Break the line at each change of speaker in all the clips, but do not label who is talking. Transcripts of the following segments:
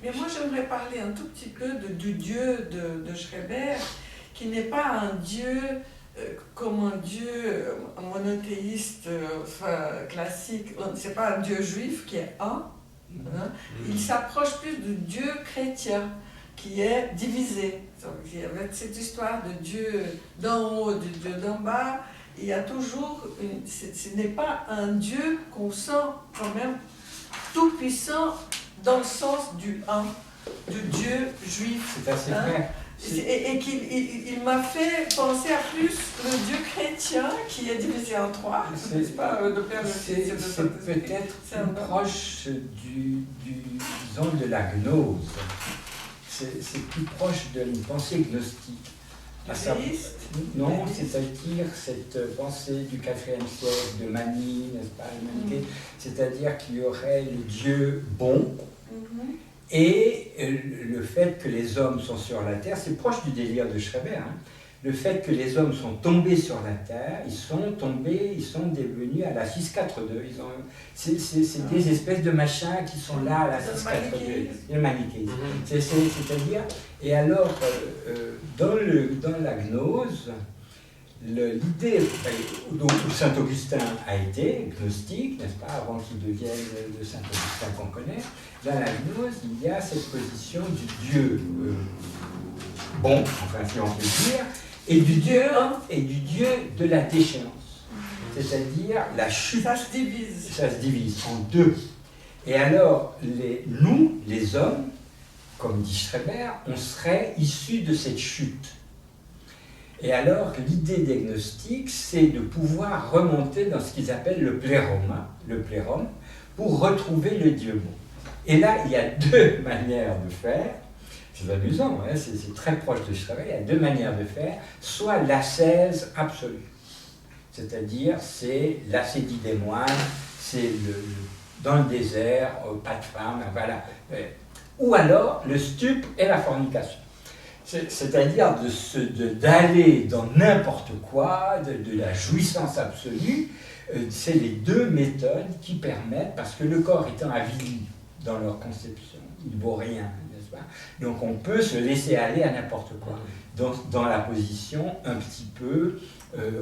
Mais moi, j'aimerais parler un tout petit peu du Dieu de Schreber, qui n'est pas un Dieu comme un Dieu monothéiste classique. C'est pas un Dieu juif qui est un. Hein. Il s'approche plus du Dieu chrétien, qui est divisé. Donc, avec cette histoire de Dieu d'en haut, de Dieu d'en bas, il y a toujours ce n'est pas un Dieu qu'on sent quand même tout puissant dans le sens du un, du Dieu juif.
C'est assez vrai.
Et qu'il m'a fait penser à plus le Dieu chrétien qui est divisé en trois.
C'est peut-être plus proche disons, de la gnose. C'est plus proche d'une pensée gnostique. Non, c'est-à-dire cette pensée du IVe siècle de Mani, n'est-ce pas, c'est-à-dire qu'il y aurait le Dieu bon, et le fait que les hommes sont sur la terre, c'est proche du délire de Schreber, hein. Le fait que les hommes sont tombés sur la terre, ils sont devenus à la 642. C'est des espèces de machins qui sont là à la 642. Le manichéisme. C'est-à-dire, et alors, dans la gnose, l'idée où Saint-Augustin a été gnostique, n'est-ce pas, avant qu'il devienne le Saint-Augustin qu'on connaît, dans la gnose, il y a cette position du Dieu bon, enfin si on peut dire, et du Dieu de la déchéance. C'est-à-dire la chute.
Ça se divise.
Ça se divise en deux. Et alors, nous, les hommes, comme dit Schreber, on serait issus de cette chute. Et alors, l'idée des gnostiques, c'est de pouvoir remonter dans ce qu'ils appellent le plérum, pour retrouver le Dieu bon. Et là, il y a deux manières de faire. C'est amusant, hein, c'est très proche de Schreber. Il y a deux manières de faire. Soit l'ascèse absolue, c'est-à-dire c'est l'ascédie des moines, c'est dans le désert, pas de femme, voilà. Ou alors le stup et la fornication. C'est-à-dire d'aller dans n'importe quoi, de la jouissance absolue. C'est les deux méthodes qui permettent, parce que le corps étant avili dans leur conception, il ne vaut rien, n'est-ce pas? Donc on peut se laisser aller à n'importe quoi, dans la position un petit peu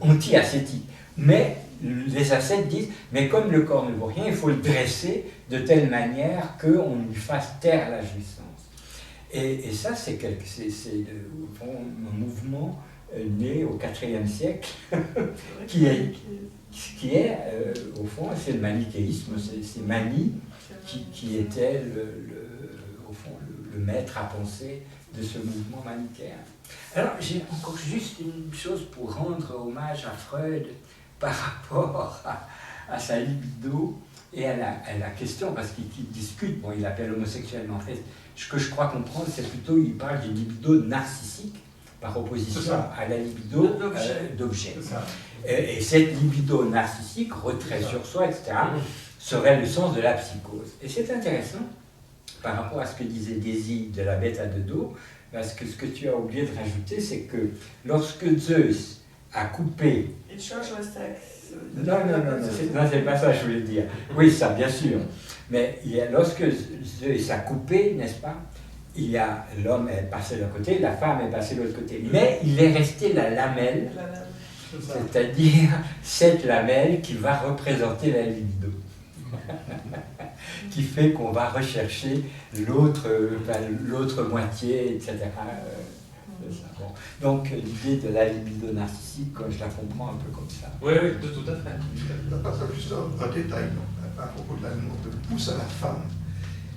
anti-ascétique. Mais les ascètes disent, mais comme le corps ne vaut rien, il faut le dresser de telle manière qu'on lui fasse taire la jouissance. Et ça, c'est un mouvement né au IVe siècle, qui est au fond, c'est le manichéisme, c'est Mani qui était au fond, le maître à penser de ce mouvement manichéen. Alors, j'ai encore juste une chose pour rendre hommage à Freud par rapport à sa libido et à la question, parce qu'il discute, bon, il appelle homosexuel, mais en fait, ce que je crois comprendre, c'est plutôt, il parle d'une libido narcissique, par opposition à la libido d'objet. Et cette libido narcissique, retrait sur soi, etc., serait le sens de la psychose. Et c'est intéressant, par rapport à ce que disait Daisy de la bêta de dos, parce que ce que tu as oublié de rajouter, c'est que lorsque Zeus a coupé...
Il change le sexe.
Non, c'est pas ça que je voulais dire. Oui, ça, bien sûr. Mais lorsque Zeus a coupé, n'est-ce pas, l'homme est passé de l'autre côté, la femme est passée de l'autre côté. Mais il est resté la lamelle, c'est-à-dire cette lamelle qui va représenter la libido. Qui fait qu'on va rechercher l'autre moitié, etc. Bon. Donc l'idée de la libido narcissique, je la comprends un peu comme ça.
Oui, tout à fait.
Pas juste un détail à propos de l'amour, de pousse à la femme.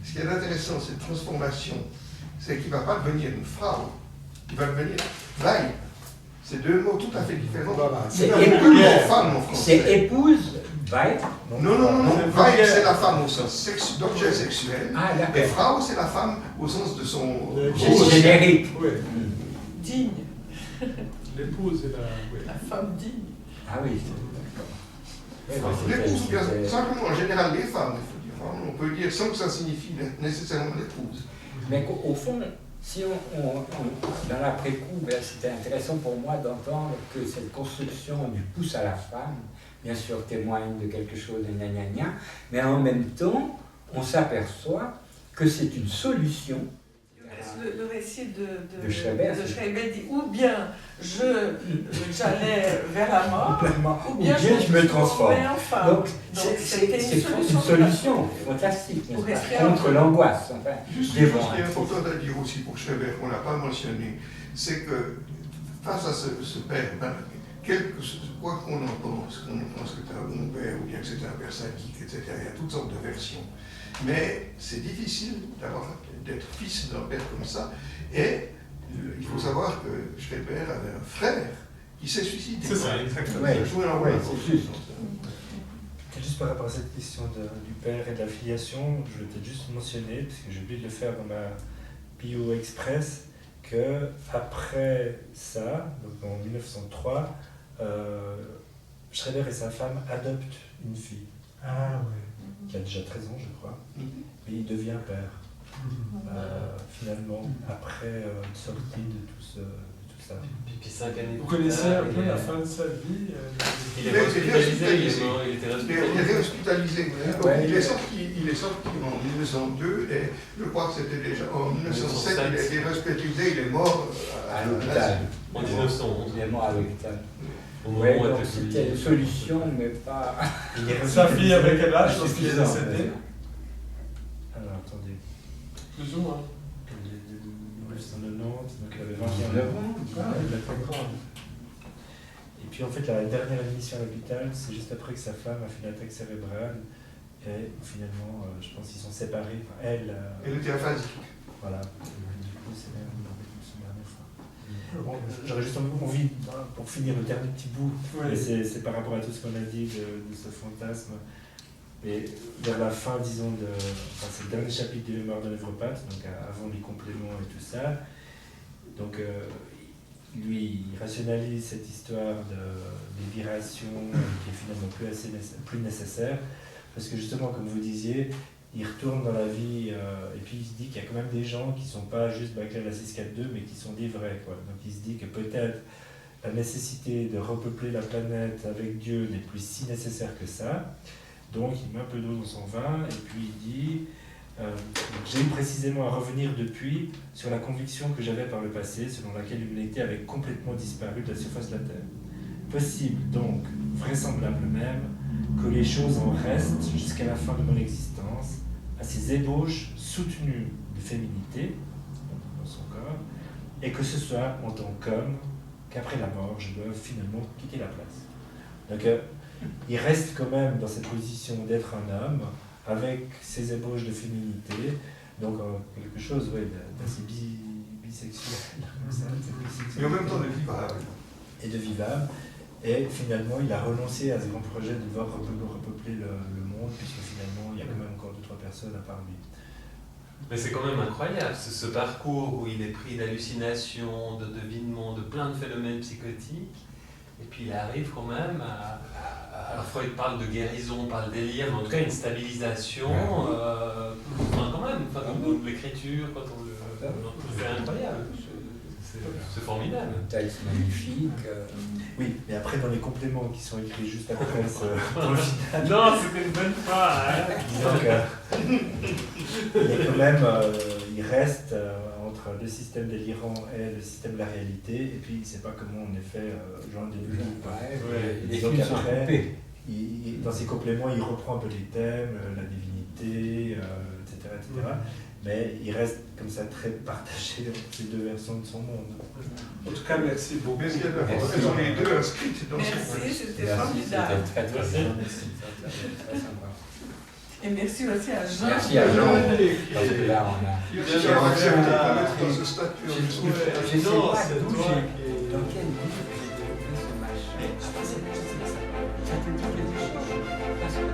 Ce qui est intéressant, cette transformation, c'est qu'il ne va pas devenir une frau, il va devenir Weib. C'est deux mots tout à fait différents.
C'est épouse,
femme en français.
C'est épouse, Weib.
Non. Weib, c'est la femme au sens d'objet sexuel.
Ah,
et frau, c'est la femme au sens de son
générique.
Oui.
Digne.
L'épouse est
la femme digne.
Ah oui, d'accord.
L'épouse, simplement, en général, les femmes, il faut dire. On peut dire sans que ça signifie nécessairement l'épouse.
Mais au fond, si dans l'après-coup, c'était intéressant pour moi d'entendre que cette construction du pouce à la femme, bien sûr, témoigne de quelque chose de gna gna gna, mais en même temps, on s'aperçoit que c'est une solution.
Le récit
De Schreiber,
Schreiber dit ou bien j'allais vers la mort, ou bien
je me transforme.
en femme.
Donc, c'est
c'était
une solution fantastique,
Pour
n'est-ce pas,
rester en
contre l'angoisse. Enfin,
Juste
des
une chose
vents,
qui est
hein.
importante à dire aussi pour Schreiber, qu'on n'a pas mentionné, c'est que face à ce père, quoi qu'on en pense, qu'on pense que c'est un bon père ou bien que c'est un père sadique, etc., il y a toutes sortes de versions. Mais c'est difficile d'être fils d'un père comme ça. Et il faut savoir que Schreiber avait un frère qui s'est suicidé.
C'est ça, exactement.
Ouais.
Il a joué un rôle
Ouais,
important.
c'est juste.
Juste par rapport à cette question du père et de la filiation, je vais peut-être juste mentionner, parce que j'ai oublié de le faire dans ma bio express, que après ça, donc en 1903, Schreiber et sa femme adoptent une fille
Ah ouais.
qui a déjà 13 ans, je crois,
Mhm.
et il devient père. Finalement, après une sortie de tout ça.
Puis 5 années
Vous
plus
connaissez
tard,
un peu la fin de sa vie
il est hospitalisé, il est mort, il était
Il est réhospitalisé. Donc,
Ouais.
il est sorti en 1902 et je crois que c'était déjà en 1907, il a été réhospitalisé, il est mort
À l'hôpital.
en 1911.
Il est mort à l'hôpital.
Au moment
Ouais,
où
donc
était
c'était une solution, mais pas.
Il est
Sa fille avec quel âge
pas
lorsqu'il est
suffisant,
décédé?
Alors attendez,
Plus ou moins.
il est de 1990, donc il avait 21
19
ans.
ans.
Il a très grand. Et puis en fait, la dernière admission à l'hôpital, c'est juste après que sa femme a fait une attaque cérébrale. Et finalement, je pense qu'ils sont séparés. Enfin, elle,
Il était aphasique.
voilà. Du coup, c'est même son dernier fois. Bon, j'aurais juste envie, pour finir le dernier petit bout,
Oui.
et c'est par rapport à tout ce qu'on a dit de ce fantasme. Et vers la fin, disons, c'est le dernier chapitre de Mémoires de névropathe, donc avant les compléments et tout ça. Donc, lui, il rationalise cette histoire de libération qui est finalement plus nécessaire, parce que justement, comme vous disiez, il retourne dans la vie et puis il se dit qu'il y a quand même des gens qui ne sont pas juste Baclav la 642, mais qui sont des vrais, quoi. Donc il se dit que peut-être la nécessité de repeupler la planète avec Dieu n'est plus si nécessaire que ça. Donc il met un peu d'eau dans son vin et puis il dit j'ai eu précisément à revenir depuis sur la conviction que j'avais par le passé, selon laquelle l'humanité avait complètement disparu de la surface de la Terre. Possible donc, vraisemblable même, que les choses en restent jusqu'à la fin de mon existence, à ces ébauches soutenues de féminité dans son corps, et que ce soit en tant qu'homme qu'après la mort, je dois finalement quitter la place. Donc il reste quand même dans cette position d'être un homme, avec ses ébauches de féminité, donc quelque chose d'assez bisexuel,
Mais en même temps, de vivable.
et de vivable. Et finalement, il a renoncé à ce grand projet de devoir repeupler le monde, puisque finalement, il y a quand même encore 2-3 personnes à part lui.
Mais c'est quand même incroyable, ce parcours où il est pris d'hallucinations, de devinements, de plein de phénomènes psychotiques, et puis il arrive quand même alors Freud parle de guérison, parle de délire, mais en tout cas une stabilisation, quand même, dans l'écriture, quand on le... C'est incroyable, c'est formidable.
Un texte magnifique.
Oui, mais après, dans les compléments qui sont écrits juste après pour le final,
Non, c'était une bonne fois, hein.
disons il est quand même, il reste entre le système délirant et le système de la réalité, et puis il ne sait pas comment en effet joindre les deux bouts, quoi.
Les
Donc
films sont
après,
coupés.
dans ses compléments, il reprend un peu les thèmes, la divinité, etc., etc. Mais il reste comme ça très partagé entre ces deux versions de son monde.
En tout cas, merci beaucoup.
Mais il y a elles ont les deux inscrites dans ce
Merci, c'était
Merci,
formidable.
c'était très
Merci.
bien. Très sympa.
Et merci aussi à Jean.
Merci à Jean. Parce que là, on a.
Qui a accepté de mettre dans ce statut.
Je sais
Non,
pas
c'est
d'où
toi
j'ai. Dans quel livre j'ai développé ce machin. Ça te dit quelque chose? Parce que